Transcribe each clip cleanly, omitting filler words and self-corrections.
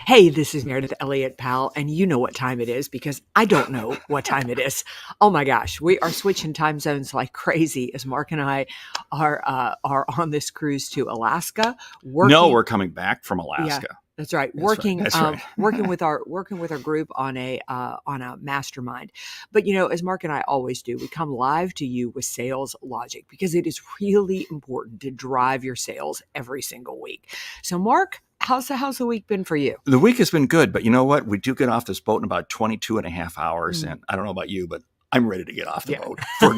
Hey, this is Meredith Elliott Powell, and you know what time it is because I don't know what time it is. Oh my gosh, we are switching time zones like crazy as Mark and I are on this cruise to Alaska, No, working. we're coming back from Yeah, Alaska. that's right. That's right. Working with our group on a mastermind. But as Mark and I always do, we come live to you with sales logic because it is really important to drive your sales every single week. So, Mark, how's the week been for you? The week has been good, but you know what? We do get off this boat in about 22 and a half hours. Mm. And I don't know about you, but I'm ready to get off the Yeah. boat for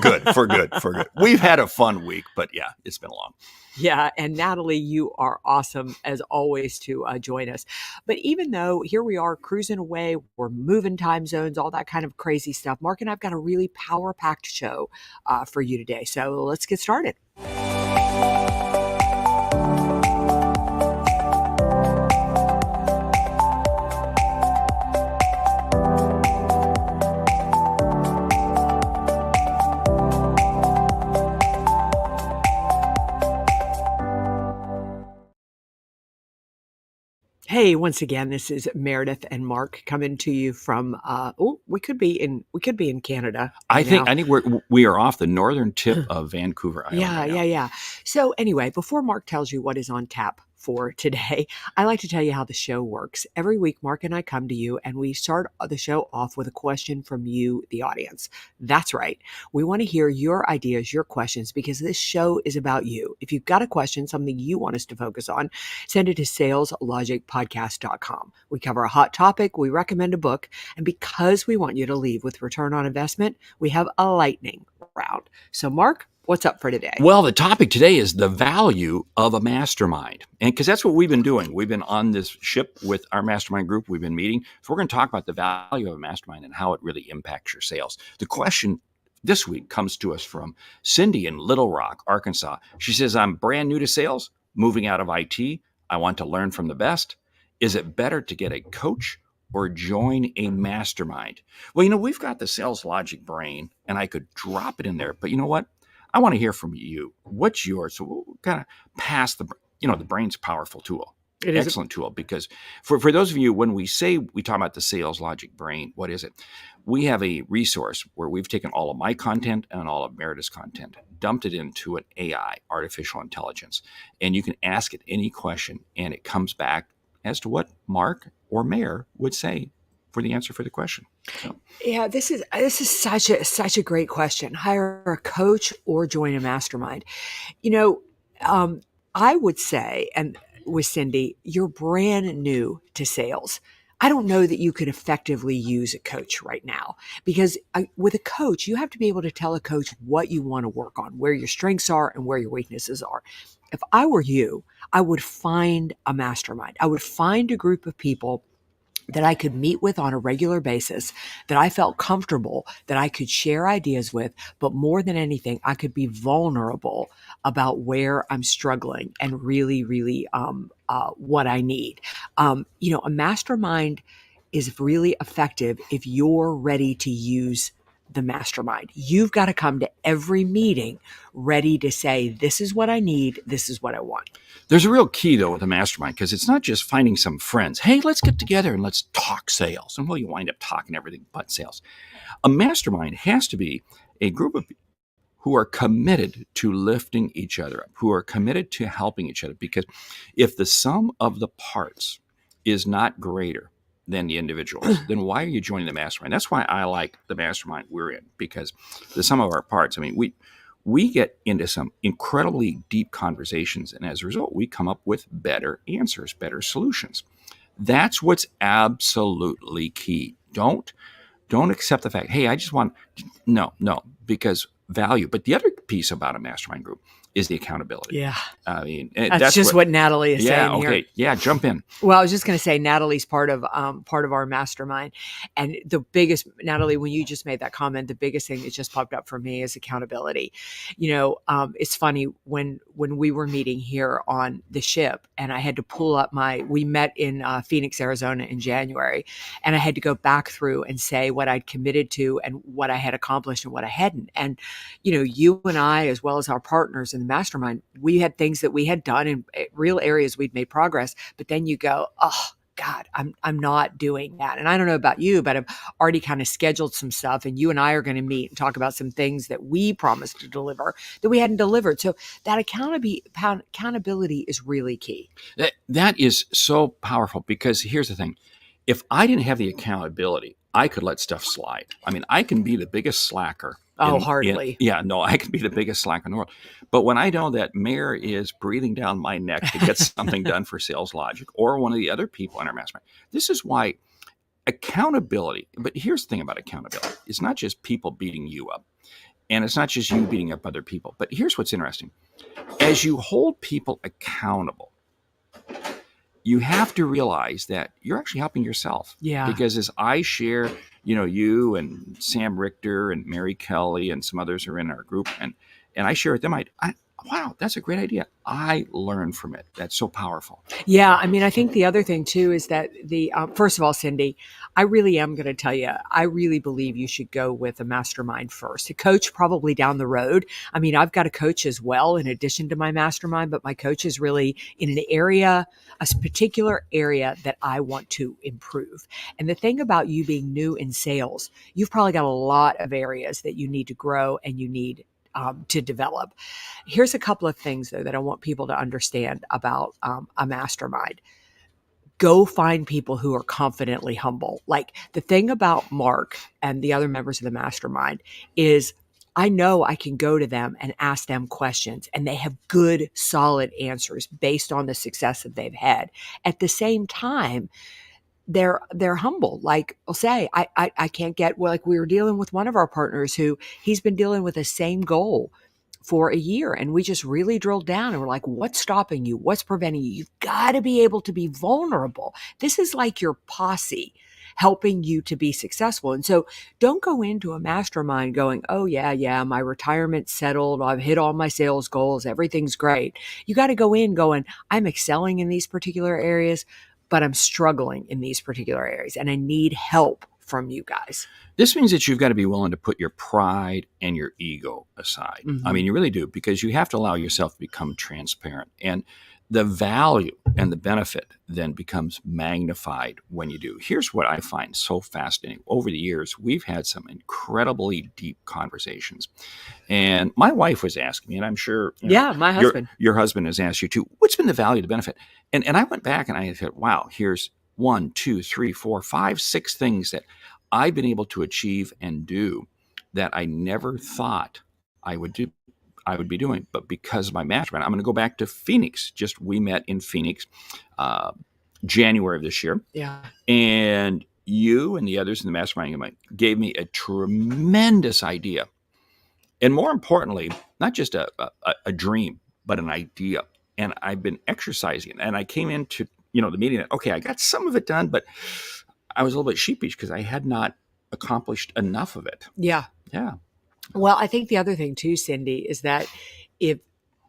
good. We've had a fun week, but yeah, it's been long. Yeah, and Natalie, you are awesome as always to join us. But even though here we are cruising away, we're moving time zones, all that kind of crazy stuff, Mark and I've got a really power-packed show for you today. So let's get started. Hey, once again, this is Meredith and Mark coming to you from. We could be in Canada. I think now. we are off the northern tip of Vancouver Island. Yeah, right now. yeah. So anyway, before Mark tells you what is on tap for today, I like to tell you how the show works. Every week, Mark and I come to you and we start the show off with a question from you, the audience. That's right. We want to hear your ideas, your questions, because this show is about you. If you've got a question, something you want us to focus on, send it to saleslogicpodcast.com. We cover a hot topic, we recommend a book, and because we want you to leave with return on investment, we have a lightning round. So Mark, what's up for today? Well, the topic today is the value of a mastermind. And because that's what we've been doing. We've been on this ship with our mastermind group. We've been meeting. So we're going to talk about the value of a mastermind and how it really impacts your sales. The question this week comes to us from Cindy in Little Rock, Arkansas. She says, I'm brand new to sales, moving out of IT. I want to learn from the best. Is it better to get a coach or join a mastermind? Well, we've got the sales logic brain, and I could drop it in there. But you know what? I want to hear from you. What's yours? So we'll kind of pass the brain's a powerful tool. It is Excellent tool, because for those of you, when we talk about the sales logic brain, what is it? We have a resource where we've taken all of my content and all of Meredith's content, dumped it into an AI, artificial intelligence, and you can ask it any question, and it comes back as to what Mark or Mayor would say for the answer for the question. So. Yeah, this is such a great question. Hire a coach or join a mastermind. I would say, and with Cindy, you're brand new to sales. I don't know that you could effectively use a coach right now because with a coach, you have to be able to tell a coach what you want to work on, where your strengths are and where your weaknesses are. If I were you, I would find a mastermind. I would find a group of people that I could meet with on a regular basis, that I felt comfortable, that I could share ideas with, but more than anything, I could be vulnerable about where I'm struggling and really, really what I need. A mastermind is really effective if you're ready to use the mastermind. You've got to come to every meeting ready to say, this is what I need, this is what I want. There's a real key, though, with a mastermind, because it's not just finding some friends. Hey, let's get together and let's talk sales. And well, you wind up talking everything but sales. A mastermind has to be a group of people who are committed to lifting each other up, who are committed to helping each other. Because if the sum of the parts is not greater than the individuals, then why are you joining the mastermind? That's why I like the mastermind we're in, because the sum of our parts, we get into some incredibly deep conversations, and as a result, we come up with better answers, better solutions. That's what's absolutely key. Don't accept the fact, hey, I just want, no, because value. But the other piece about a mastermind group is the accountability. Yeah. That's just what Natalie is saying here. Okay. Yeah, jump in. Well, I was just going to say Natalie's part of our mastermind, and the biggest, Natalie, when you just made that comment, the biggest thing that just popped up for me is accountability. It's funny when we were meeting here on the ship, and I had to pull up we met in Phoenix, Arizona in January, and I had to go back through and say what I'd committed to and what I had accomplished and what I hadn't. And you and I, as well as our partners in the mastermind, we had things that we had done in real areas we'd made progress, but then you go, oh, God, I'm not doing that. And I don't know about you, but I've already kind of scheduled some stuff, and you and I are going to meet and talk about some things that we promised to deliver that we hadn't delivered. So that accountability is really key. That is so powerful, because here's the thing. If I didn't have the accountability, I could let stuff slide. I mean, I can be the biggest slacker. Oh, hardly. I can be the biggest slacker in the world. But when I know that Mayor is breathing down my neck to get something done for Sales Logic, or one of the other people in our mastermind, this is why accountability. But here's the thing about accountability. It's not just people beating you up, and it's not just you beating up other people. But here's what's interesting. As you hold people accountable, you have to realize that you're actually helping yourself. Yeah. Because as I share, you and Sam Richter and Mary Kelly and some others are in our group, and I share with them, wow, that's a great idea. I learn from it. That's so powerful. Yeah. I mean, I think the other thing too is that first of all, Cindy, I really am going to tell you, I really believe you should go with a mastermind first. A coach probably down the road. I mean, I've got a coach as well in addition to my mastermind, but my coach is really in a particular area that I want to improve. And the thing about you being new in sales, you've probably got a lot of areas that you need to grow and you need to develop. Here's a couple of things, though, that I want people to understand about a mastermind. Go find people who are confidently humble. Like, the thing about Mark and the other members of the mastermind is I know I can go to them and ask them questions, and they have good, solid answers based on the success that they've had. At the same time, they're humble. Like, I'll say, I can't get, well, like we were dealing with one of our partners who he's been dealing with the same goal for a year. And we just really drilled down and we're like, what's stopping you? What's preventing you? You've got to be able to be vulnerable. This is like your posse helping you to be successful. And so don't go into a mastermind going, oh yeah, my retirement's settled. I've hit all my sales goals. Everything's great. You got to go in going, I'm excelling in these particular areas, but I'm struggling in these particular areas and I need help from you guys. This means that you've got to be willing to put your pride and your ego aside. Mm-hmm. I mean, you really do, because you have to allow yourself to become transparent. And the value and the benefit then becomes magnified when you do. Here's what I find so fascinating. Over the years, we've had some incredibly deep conversations. And my wife was asking me, and I'm sure my husband. Your husband has asked you too, what's been the value, the benefit? And I went back and I said, wow, here's 1, 2, 3, 4, 5, 6 things that I've been able to achieve and do that I never thought I would be doing. But because of my mastermind, I'm going to go back to Phoenix. We met in Phoenix, January of this year. Yeah. And you and the others in the mastermind gave me a tremendous idea. And more importantly, not just a dream, but an idea. And I've been exercising. And I came into the meeting. Okay, I got some of it done, but I was a little bit sheepish because I had not accomplished enough of it. Yeah. Yeah. Well, I think the other thing too, Cindy, is that if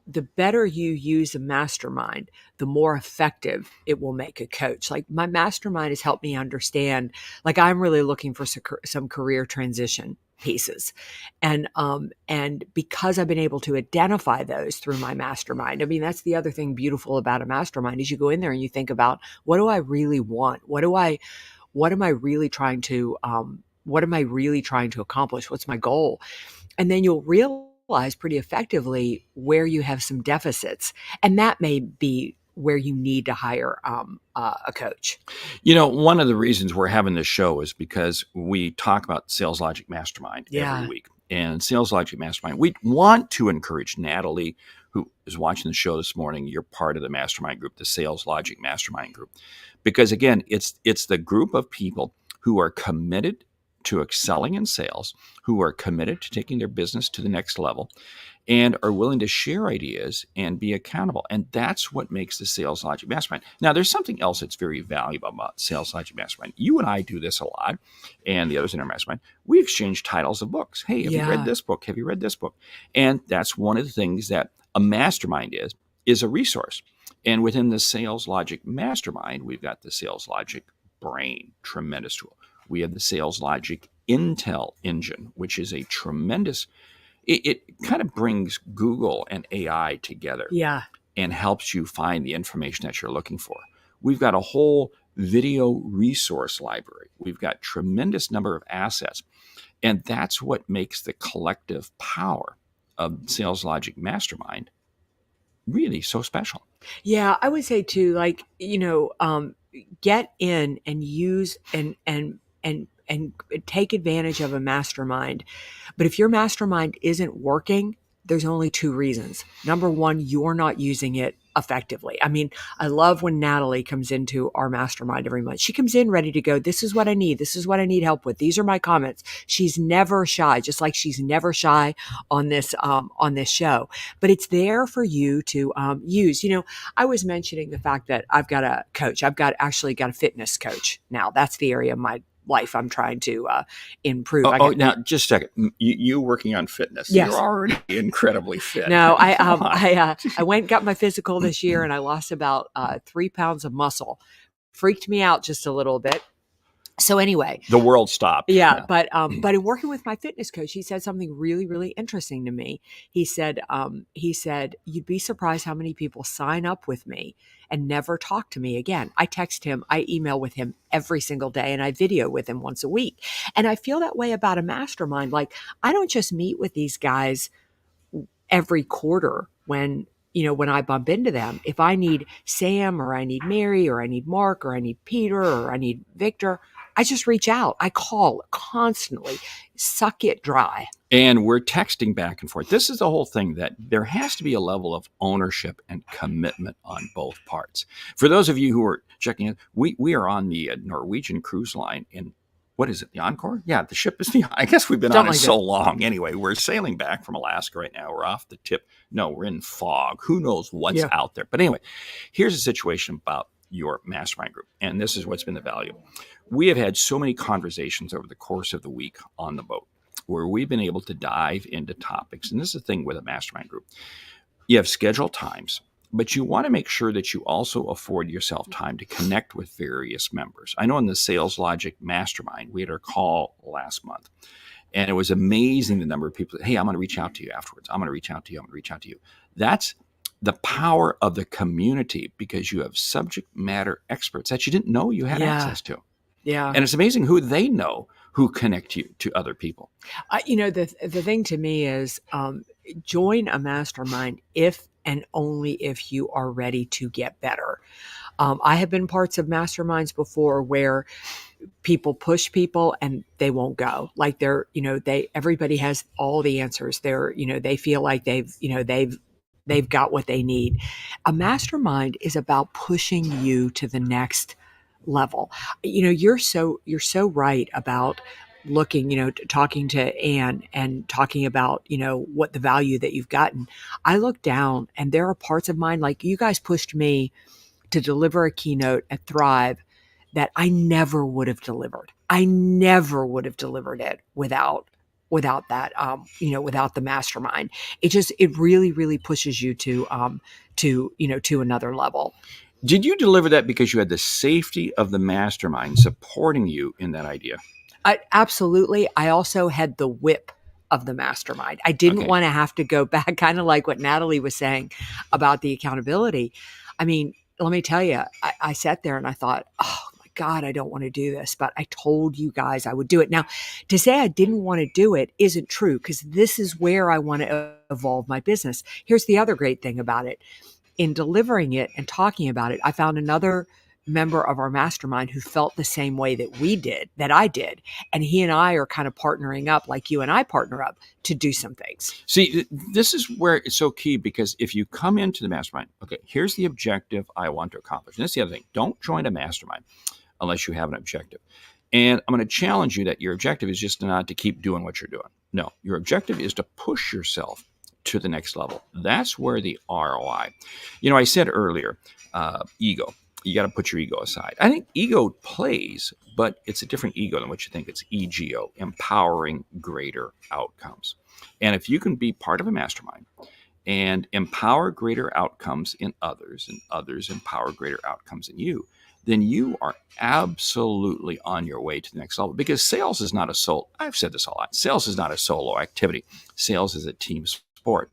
the better you use a mastermind, the more effective it will make a coach. Like, my mastermind has helped me understand, like, I'm really looking for some career transition pieces. And because I've been able to identify those through my mastermind, I mean, that's the other thing beautiful about a mastermind is you go in there and you think about, what do I really want? What am I really trying to accomplish? What's my goal? And then you'll realize pretty effectively where you have some deficits. And that may be where you need to hire a coach. One of the reasons we're having this show is because we talk about Sales Logic Mastermind every week. And Sales Logic Mastermind, we want to encourage Natalie, who is watching the show this morning. You're part of the mastermind group, the Sales Logic Mastermind group. Because again, it's the group of people who are committed to excelling in sales, who are committed to taking their business to the next level, and are willing to share ideas and be accountable. And that's what makes the Sales Logic Mastermind. Now, there's something else that's very valuable about Sales Logic Mastermind. You and I do this a lot, and the others in our mastermind. We exchange titles of books. Hey, have you read this book? Have you read this book? And that's one of the things that a mastermind is a resource. And within the Sales Logic Mastermind, we've got the Sales Logic Brain, tremendous tool. We have the Sales Logic Intel Engine, which is a tremendous, it kind of brings Google and AI together. Yeah. And helps you find the information that you're looking for. We've got a whole video resource library. We've got tremendous number of assets. And that's what makes the collective power of Sales Logic Mastermind really so special. Yeah, I would say too, like, get in and use and take advantage of a mastermind. But if your mastermind isn't working, there's only two reasons. Number one, you're not using it effectively. I mean, I love when Natalie comes into our mastermind every month. She comes in ready to go, this is what I need. This is what I need help with. These are my comments. She's never shy, just like she's never shy on this show. But it's there for you to use. I was mentioning the fact that I've got a coach. I've actually got a fitness coach now. That's the area of my life I'm trying to improve. Now just a second. You working on fitness? Yes. You're already incredibly fit. No, I went and got my physical this year, and I lost about 3 pounds of muscle. Freaked me out just a little bit. So anyway, the world stopped. Yeah, but in working with my fitness coach, he said something really, really interesting to me. He said, you'd be surprised how many people sign up with me and never talk to me again. I text him, I email with him every single day, and I video with him once a week. And I feel that way about a mastermind. Like, I don't just meet with these guys every quarter when I bump into them. If I need Sam, or I need Mary, or I need Mark, or I need Peter, or I need Victor, I just reach out. I call constantly, suck it dry. And we're texting back and forth. This is the whole thing, that there has to be a level of ownership and commitment on both parts. For those of you who are checking in, we are on the Norwegian cruise line in, what is it, the Encore? Yeah, the ship is the, I guess we've been on it so long. Anyway, we're sailing back from Alaska right now. We're off the tip. No, we're in fog. Who knows what's out there? But anyway, here's a situation about your mastermind group. And this is what's been the value. We have had so many conversations over the course of the week on the boat where we've been able to dive into topics. And this is the thing with a mastermind group. You have scheduled times, but you want to make sure that you also afford yourself time to connect with various members. I know in the Sales Logic Mastermind, we had our call last month, and it was amazing the number of people that, hey, I'm going to reach out to you afterwards. I'm going to reach out to you. I'm going to reach out to you. That's the power of the community, because you have subject matter experts that you didn't know you had access to. Yeah. And it's amazing who they know who connect you to other people. The thing to me is join a mastermind if and only if you are ready to get better. I have been parts of masterminds before where people push people and they won't go. Like everybody has all the answers. They feel like they've got what they need. A mastermind is about pushing you to the next level. You're so right about looking, talking to Anne and talking about, what the value that you've gotten. I look down and there are parts of mine, like you guys pushed me to deliver a keynote at Thrive that I never would have delivered. I never would have delivered it without that, without the mastermind. It really, really pushes you to another level. Did you deliver that because you had the safety of the mastermind supporting you in that idea? Absolutely. I also had the whip of the mastermind. I didn't want to have to go back, kind of like what Natalie was saying about the accountability. I mean, let me tell you, I sat there and I thought, oh my God, I don't want to do this, but I told you guys I would do it. Now, to say I didn't want to do it isn't true, because this is where I want to evolve my business. Here's the other great thing about it. In delivering it and talking about it, I found another member of our mastermind who felt the same way that I did. And he and I are kind of partnering up, like you and I partner up, to do some things. See, this is where it's so key, because if you come into the mastermind, okay, here's the objective I want to accomplish. And that's the other thing. Don't join a mastermind unless you have an objective. And I'm going to challenge you that your objective is just not to keep doing what you're doing. No, your objective is to push yourself to the next level. That's where the ROI. I said earlier, ego. You got to put your ego aside. I think ego plays, but it's a different ego than what you think. It's EGO, empowering greater outcomes. And if you can be part of a mastermind and empower greater outcomes in others, and others empower greater outcomes in you, then you are absolutely on your way to the next level. Because sales is not a solo. I've said this a lot. Sales is not a solo activity. Sales is a team sport.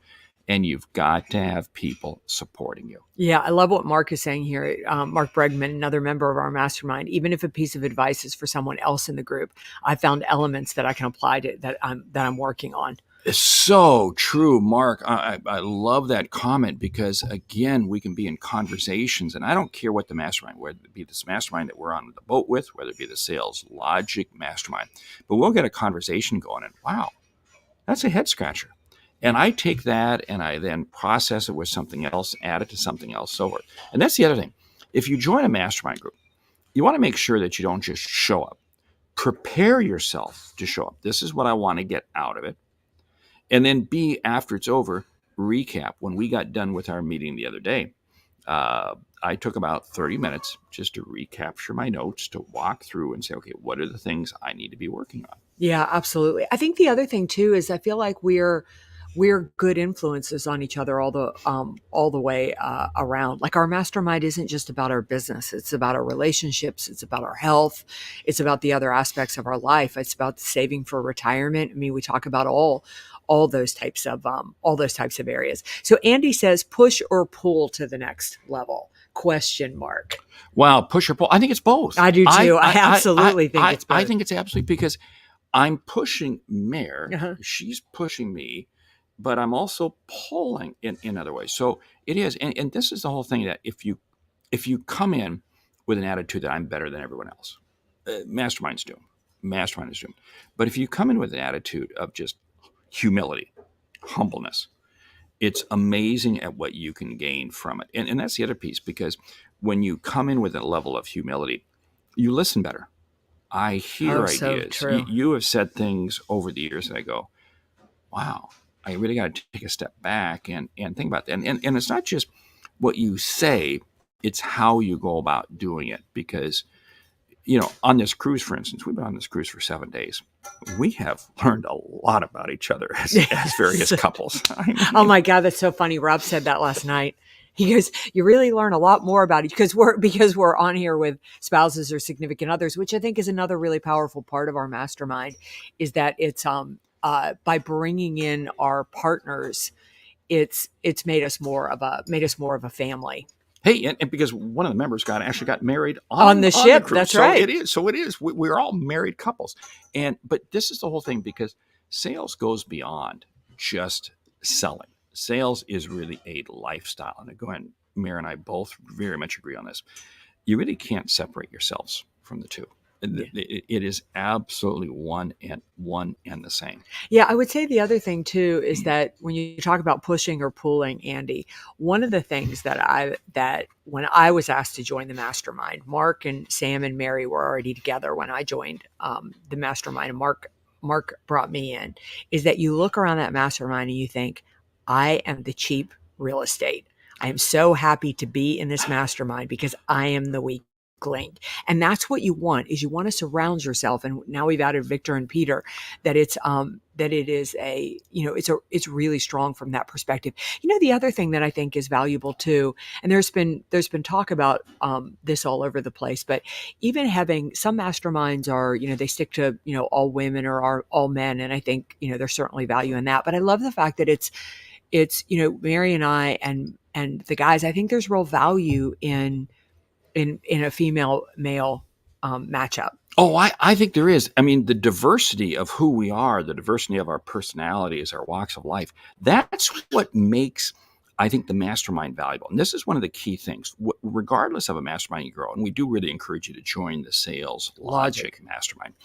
and you've got to have people supporting you. Yeah, I love what Mark is saying here. Mark Bregman, another member of our mastermind. Even if a piece of advice is for someone else in the group, I found elements that I can apply to that I'm working on. It's so true, Mark. I love that comment because, again, we can be in conversations, and I don't care what the mastermind, whether it be this mastermind that we're on the boat with, whether it be the sales logic mastermind, but we'll get a conversation going, and wow, that's a head scratcher. And I take that and I then process it with something else, add it to something else, so forth. And that's the other thing. If you join a mastermind group, you want to make sure that you don't just show up. Prepare yourself to show up. This is what I want to get out of it. And then B, after it's over, recap. When we got done with our meeting the other day, I took about 30 minutes just to recapture my notes, to walk through and say, okay, what are the things I need to be working on? Yeah, absolutely. I think the other thing too is I feel like we're good influences on each other all the way around. Like our mastermind isn't just about our business; it's about our relationships, it's about our health, it's about the other aspects of our life. It's about saving for retirement. I mean, we talk about all those types of areas. So Andy says, push or pull to the next level? Question mark. Wow, push or pull? I think it's both. I do too. I absolutely think it's both. I think it's absolutely, because I'm pushing Mare, Uh-huh. she's pushing me, but I'm also pulling in other ways. So it is, and this is the whole thing, that if you come in with an attitude that I'm better than everyone else, mastermind's doomed. Mastermind is doomed. But if you come in with an attitude of just humility, humbleness, it's amazing at what you can gain from it. And that's the other piece, because when you come in with a level of humility, you listen better. I hear So ideas. true. You have said things over the years that I go, wow, I really got to take a step back and think about that. And it's not just what you say, it's how you go about doing it. Because, on this cruise, for instance, we've been on this cruise for 7 days. We have learned a lot about each other as various couples. I mean, Oh my God, that's so funny. Rob said that last night. He goes, "You really learn a lot more about each," because we're on here with spouses or significant others, which I think is another really powerful part of our mastermind. Is that it's by bringing in our partners, it's made us more of a family. Hey, and because one of the members actually got married On the ship, cruise. that's so right. It is. So it is. We're all married couples, but this is the whole thing, because sales goes beyond just selling. Sales is really a lifestyle, and go ahead, Mary and I both very much agree on this. You really can't separate yourselves from the two. It is absolutely one and the same. Yeah, I would say the other thing too is that when you talk about pushing or pulling, Andy, one of the things that when I was asked to join the mastermind, Mark and Sam and Mary were already together when I joined the mastermind, and Mark brought me in, is that you look around that mastermind and you think, I am the cheap real estate. I am so happy to be in this mastermind because I am the weak link. And that's what you want, is you want to surround yourself. And now we've added Victor and Peter, that it is it's really strong from that perspective. The other thing that I think is valuable too, and there's been talk about this all over the place, but even having some masterminds are, they stick to, all women or all men. And I think, there's certainly value in that. But I love the fact that it's Mary and I and the guys, I think there's real value in a female male matchup. Oh, I think there is. I mean, the diversity of who we are, the diversity of our personalities, our walks of life, that's what makes, I think, the mastermind valuable. And this is one of the key things. Regardless of a mastermind you grow, and we do really encourage you to join the Sales Logic Mastermind.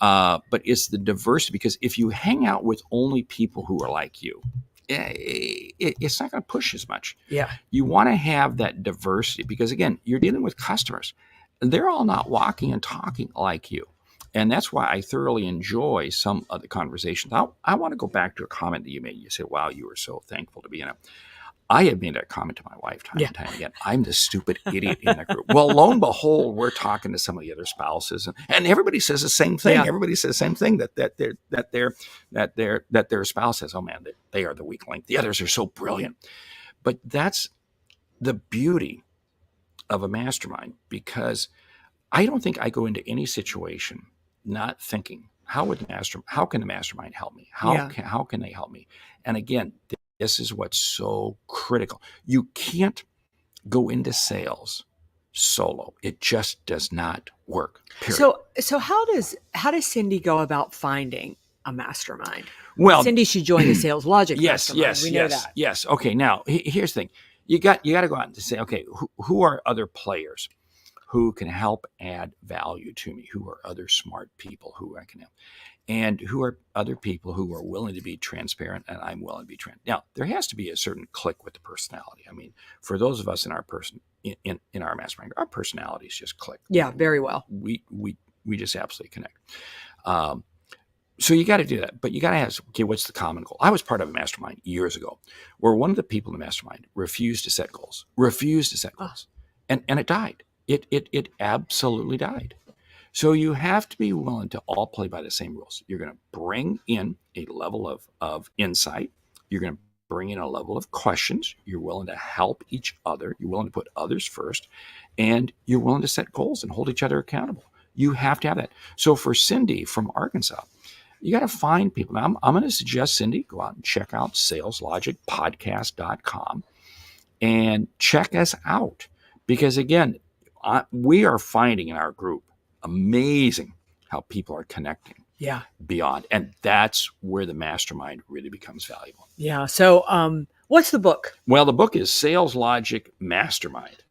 But it's the diversity, because if you hang out with only people who are like you, it's not going to push as much. Yeah. You want to have that diversity, because, again, you're dealing with customers. They're all not walking and talking like you. And that's why I thoroughly enjoy some of the conversations. I want to go back to a comment that you made. You said, wow, you were so thankful to be in it. I have made that comment to my wife time and time again. I'm the stupid idiot in the group. Well, lo and behold, we're talking to some of the other spouses, and everybody says the same thing. Yeah. Everybody says the same thing, that their spouse says, "Oh man, they are the weak link. The others are so brilliant." But that's the beauty of a mastermind, because I don't think I go into any situation not thinking, how can the mastermind help me? How can they help me? And again, this is what's so critical. You can't go into sales solo. It just does not work. Period. So how does Cindy go about finding a mastermind? Well, Cindy should join the Sales Logic Mastermind. Yes, we know that. Yes. Okay. Now, here's the thing. You got to go out and say, okay, who are other players who can help add value to me? Who are other smart people who I can help? And who are other people who are willing to be transparent, and I'm willing to be transparent. Now, there has to be a certain click with the personality. I mean, for those of us in our in our mastermind, our personalities just click. Yeah, very well. We just absolutely connect. So you got to do that, but you got to ask, okay, what's the common goal? I was part of a mastermind years ago where one of the people in the mastermind refused to set goals, and it died. It absolutely died. So you have to be willing to all play by the same rules. You're going to bring in a level of insight. You're going to bring in a level of questions. You're willing to help each other. You're willing to put others first, and you're willing to set goals and hold each other accountable. You have to have that. So for Cindy from Arkansas, you got to find people. Now, I'm going to suggest, Cindy, go out and check out saleslogicpodcast.com and check us out. Because again, we are finding in our group amazing how people are connecting beyond. And that's where the mastermind really becomes valuable. Yeah. So what's the book? Well, the book is Sales Logic Mastermind.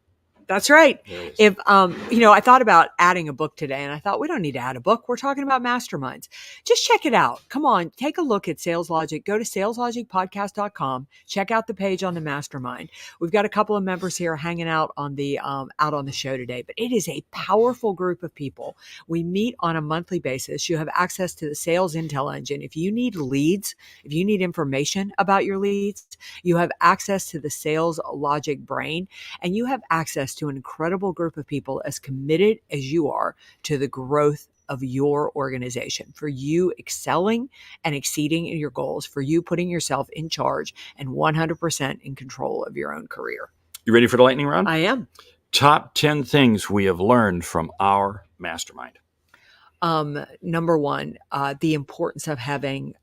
That's right. If, I thought about adding a book today and I thought we don't need to add a book. We're talking about masterminds. Just check it out. Come on, take a look at Sales Logic. Go to saleslogicpodcast.com. Check out the page on the mastermind. We've got a couple of members here hanging out on the show today, but it is a powerful group of people. We meet on a monthly basis. You have access to the sales intel engine. If you need leads, if you need information about your leads, you have access to the Sales Logic brain, and you have access to an incredible group of people as committed as you are to the growth of your organization, for you excelling and exceeding in your goals, for you putting yourself in charge and 100% in control of your own career. You ready for the lightning round? I am. Top 10 things we have learned from our mastermind. Number one, the importance of having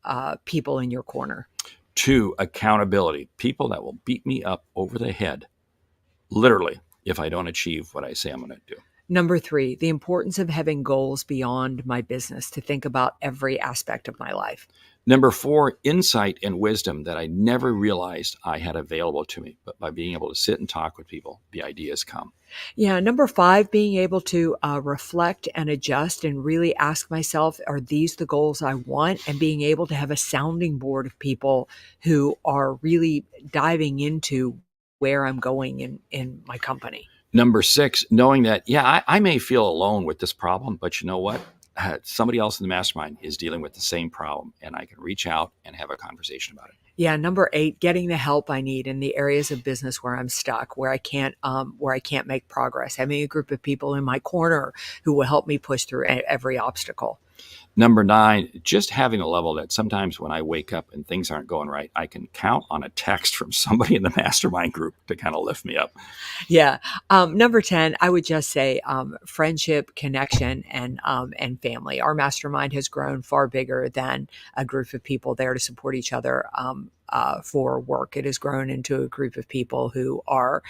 people in your corner. 2, accountability. People that will beat me up over the head, literally, if I don't achieve what I say I'm going to do. Number 3, the importance of having goals beyond my business, to think about every aspect of my life. Number 4, insight and wisdom that I never realized I had available to me. But by being able to sit and talk with people, the ideas come. Yeah. Number 5, being able to reflect and adjust and really ask myself, are these the goals I want? And being able to have a sounding board of people who are really diving into where I'm going in my company. Number 6, knowing that, I may feel alone with this problem, but you know what? Somebody else in the mastermind is dealing with the same problem, and I can reach out and have a conversation about it. Yeah. Number 8, getting the help I need in the areas of business where I'm stuck, where I can't make progress. Having a group of people in my corner who will help me push through every obstacle. Number 9, just having a level that sometimes when I wake up and things aren't going right, I can count on a text from somebody in the mastermind group to kind of lift me up. Yeah. Number 10, I would just say friendship, connection, and family. Our mastermind has grown far bigger than a group of people there to support each other for work. It has grown into a group of people who are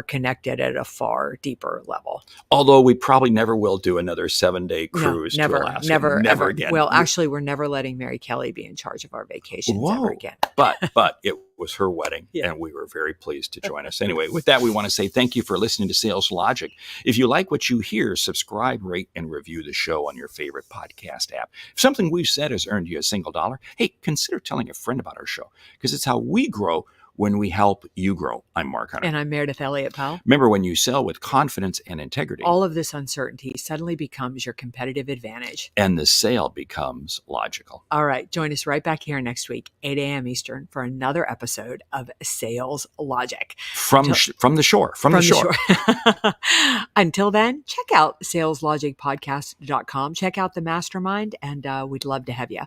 connected at a far deeper level. Although we probably never will do another 7-day cruise to Alaska. Never again. Well, actually, we're never letting Mary Kelly be in charge of our vacations ever again. But it was her wedding, and we were very pleased to join us. Anyway, with that, we want to say thank you for listening to Sales Logic. If you like what you hear, subscribe, rate, and review the show on your favorite podcast app. If something we've said has earned you a single dollar, hey, consider telling a friend about our show, because it's how we grow when we help you grow. I'm Mark Hunter. And I'm Meridith Elliott Powell. Remember, when you sell with confidence and integrity, all of this uncertainty suddenly becomes your competitive advantage. And the sale becomes logical. All right. Join us right back here next week, 8 a.m. Eastern, for another episode of Sales Logic. From the shore. Until then, check out saleslogicpodcast.com. Check out the mastermind, and we'd love to have you.